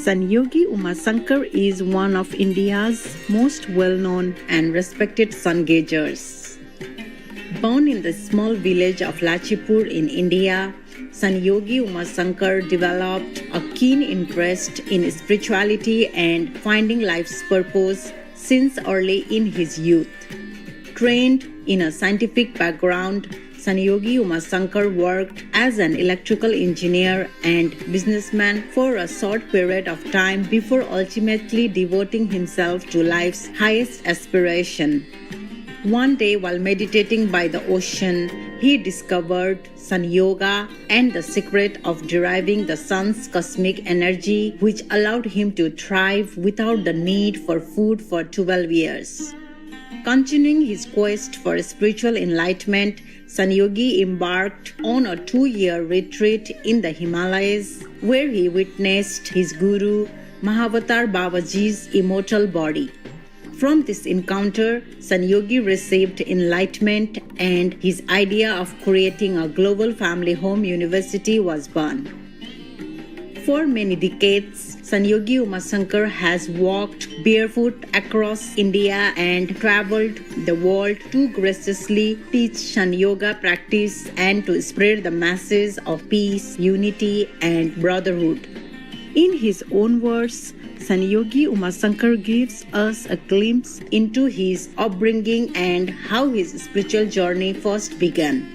Sanyogi Umasankar is one of India's most well-known and respected sun gazers. Born in the small village of Lachipur in India, Sanyogi Umasankar developed a keen interest in spirituality and finding life's purpose since early in his youth. Trained in a scientific background, Sanyogi Umasankar worked as an electrical engineer and businessman for a short period of time before ultimately devoting himself to life's highest aspiration. One day, while meditating by the ocean, he discovered Sun Yoga and the secret of deriving the sun's cosmic energy, which allowed him to thrive without the need for food for 12 years. Continuing his quest for spiritual enlightenment, Sanyogi embarked on a 2-year retreat in the Himalayas, where he witnessed his guru, Mahavatar Babaji's immortal body. From this encounter, Sanyogi received enlightenment and his idea of creating a global family home university was born. For many decades, Sanyogi Umasankar has walked barefoot across India and traveled the world to graciously teach Sun Yoga practice and to spread the message of peace, unity, and brotherhood. In his own words, Sanyogi Umasankar gives us a glimpse into his upbringing and how his spiritual journey first began.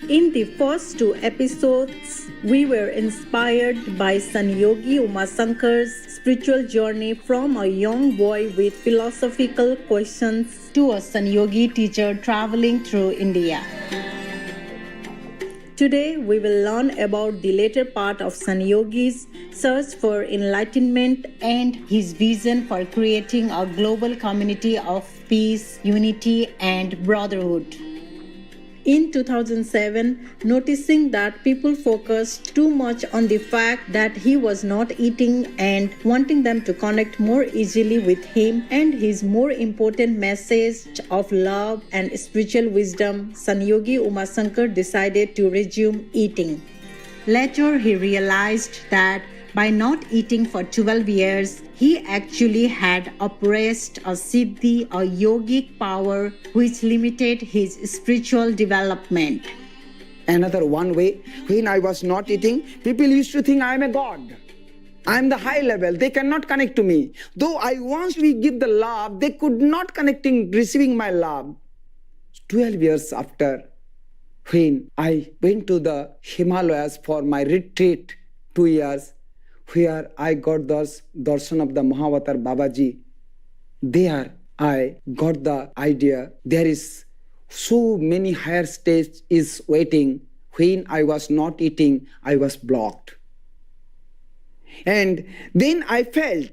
In the first 2 episodes, we were inspired by Sanyogi Umasankar's spiritual journey from a young boy with philosophical questions to a Sanyogi teacher traveling through India. Today, we will learn about the later part of Sanyogi's search for enlightenment and his vision for creating a global community of peace, unity, and brotherhood. In 2007, noticing that people focused too much on the fact that he was not eating and wanting them to connect more easily with him and his more important message of love and spiritual wisdom, Sanyogi Umasankar decided to resume eating. Later, he realized that by not eating for 12 years, he actually had oppressed a siddhi, a yogic power which limited his spiritual development. Another one way, when I was not eating, people used to think I am a god. I am the high level, they cannot connect to me. Though I once we give the love, they could not connecting, receiving my love. 12 years after, when I went to the Himalayas for my retreat, 2 years, where I got the darshan of the Mahavatar Babaji, there I got the idea there is so many higher stage is waiting. When I was not eating, I was blocked. And then I felt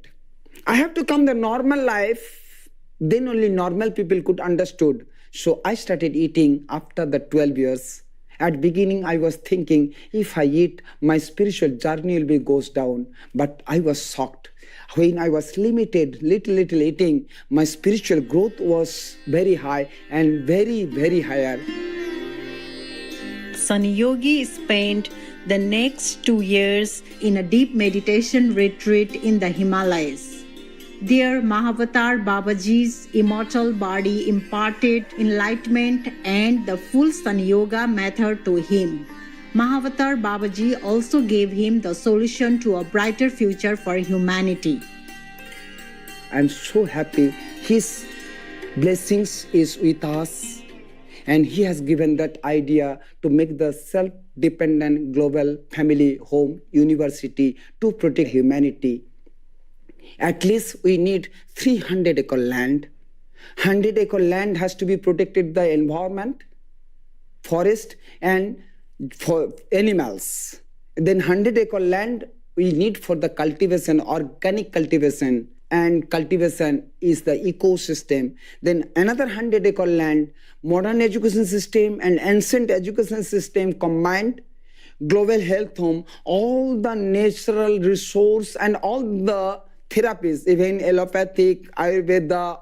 I have to come the normal life, then only normal people could understood. So I started eating after the 12 years. At beginning, I was thinking, if I eat, my spiritual journey will be goes down. But I was shocked. When I was limited, little eating, my spiritual growth was very high and very higher. Sanyogi spent the next 2 years in a deep meditation retreat in the Himalayas. There, Mahavatar Babaji's immortal body imparted enlightenment and the full Sun Yoga method to him. Mahavatar Babaji also gave him the solution to a brighter future for humanity. I'm so happy. His blessings is with us, and he has given that idea to make the self-dependent global family home university to protect humanity. At least we need 300-acre land. 100-acre land has to be protected the environment, forest, and for animals. Then 100-acre land we need for the cultivation, organic cultivation, and cultivation is the ecosystem. Then another 100-acre land, modern education system and ancient education system combined, global health home, all the natural resource and all the therapies, even allopathic, Ayurveda,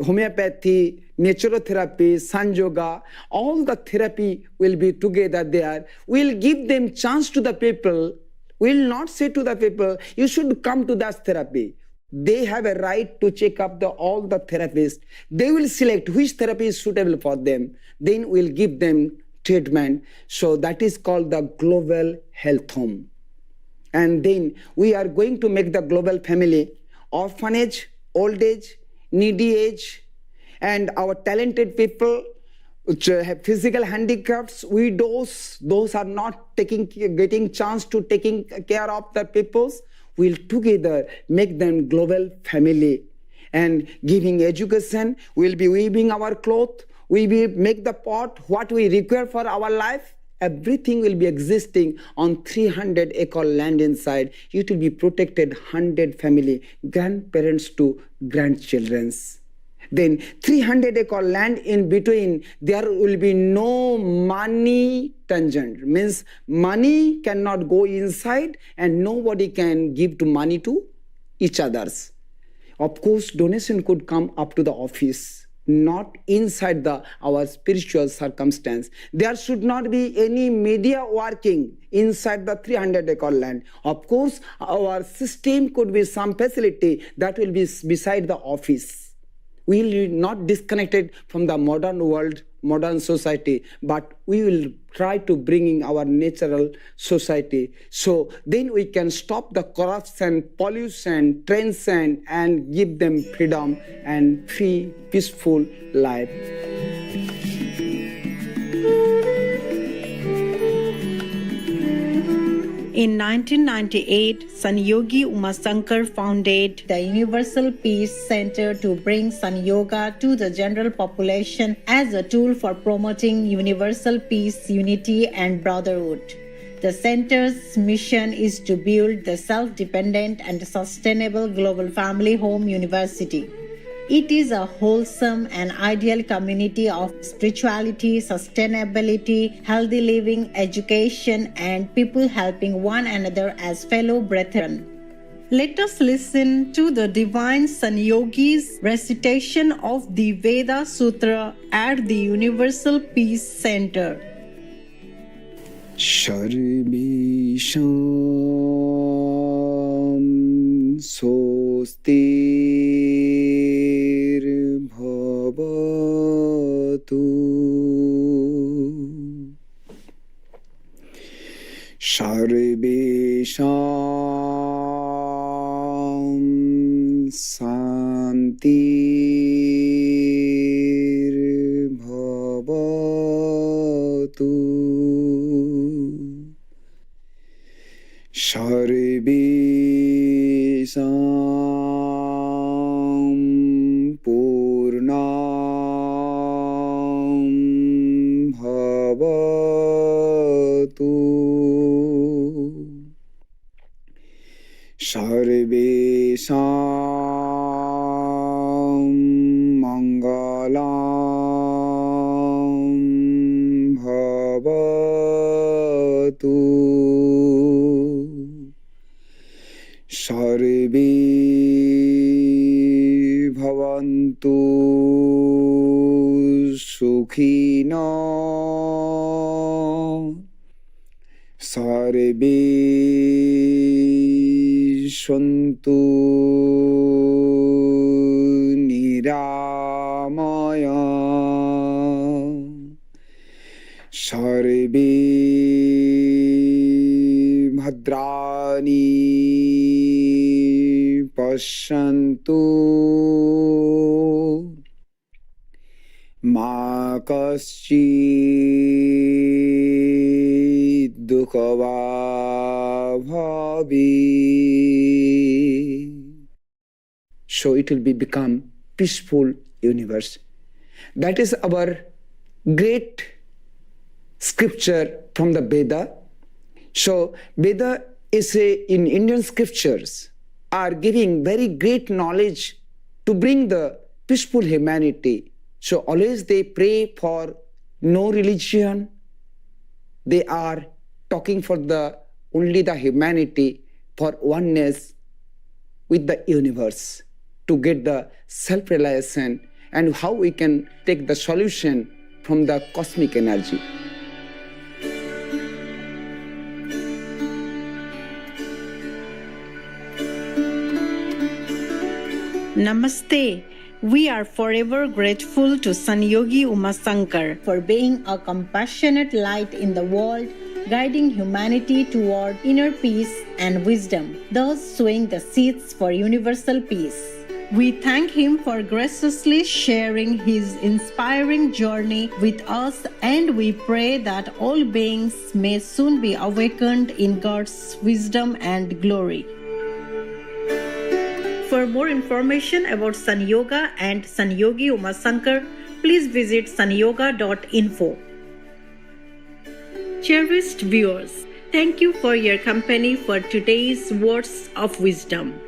homeopathy, naturotherapy, Sun Yoga, all the therapy will be together there. We'll give them chance to the people We will not say to the people, you should come to that therapy. They have a right to check up all the therapists. They will select which therapy is suitable for them. Then we'll give them treatment. So that is called the global health home. And then we are going to make the global family orphanage, old age, needy age, and our talented people which have physical handicaps, widows, those are not getting chance to taking care of the peoples, will together make them global family. And giving education, we'll be weaving our cloth, we will make the pot, what we require for our life, everything will be existing on 300-acre land inside. It will be protected 100 family, grandparents to grandchildren's. Then 300-acre land in between, there will be no money tangent. Means money cannot go inside and nobody can give to money to each others. Of course, donation could come up to the office, not inside our spiritual circumstance. There should not be any media working inside the 300-acre land. Of course, our system could be some facility that will be beside the office. We will not disconnected from the modern world, modern society, but we will try to bring in our natural society. So then we can stop the corruption, pollution, transcend, and give them freedom and free, peaceful life. In 1998, Sanyogi Umasankar founded the Universal Peace Center to bring San Yoga to the general population as a tool for promoting universal peace, unity, and brotherhood. The center's mission is to build the self-dependent and sustainable global family home university. It is a wholesome and ideal community of spirituality, sustainability, healthy living, education, and people helping one another as fellow brethren. Let us listen to the divine Sanyogi's recitation of the Veda Sutra at the Universal Peace Center. Sarvesham Swastir Bhavatu Sarvesham Santir Bhavatu Sarvesham Purnam Bhavatu Sarvesham Mangalam Bhavatu Sarve Bhavantu Sukhina Sarve Santu Niramaya Sarve Bhadrani Pashantu Ma Kaschid Dukhava Bhavi. So it will become peaceful universe. That is our great scripture from the Veda. So Veda is in Indian scriptures are giving very great knowledge to bring the peaceful humanity. So always they pray for no religion. They are talking for only the humanity, for oneness with the universe, to get the self-realization and how we can take the solution from the cosmic energy. Namaste. We are forever grateful to Sanyogi Umasankar for being a compassionate light in the world, guiding humanity toward inner peace and wisdom, thus sowing the seeds for universal peace. We thank him for graciously sharing his inspiring journey with us, and we pray that all beings may soon be awakened in God's wisdom and glory. For more information about Sun Yoga and Sanyogi Umasankar, please visit sunyoga.info. Cherished viewers, thank you for your company for today's words of wisdom.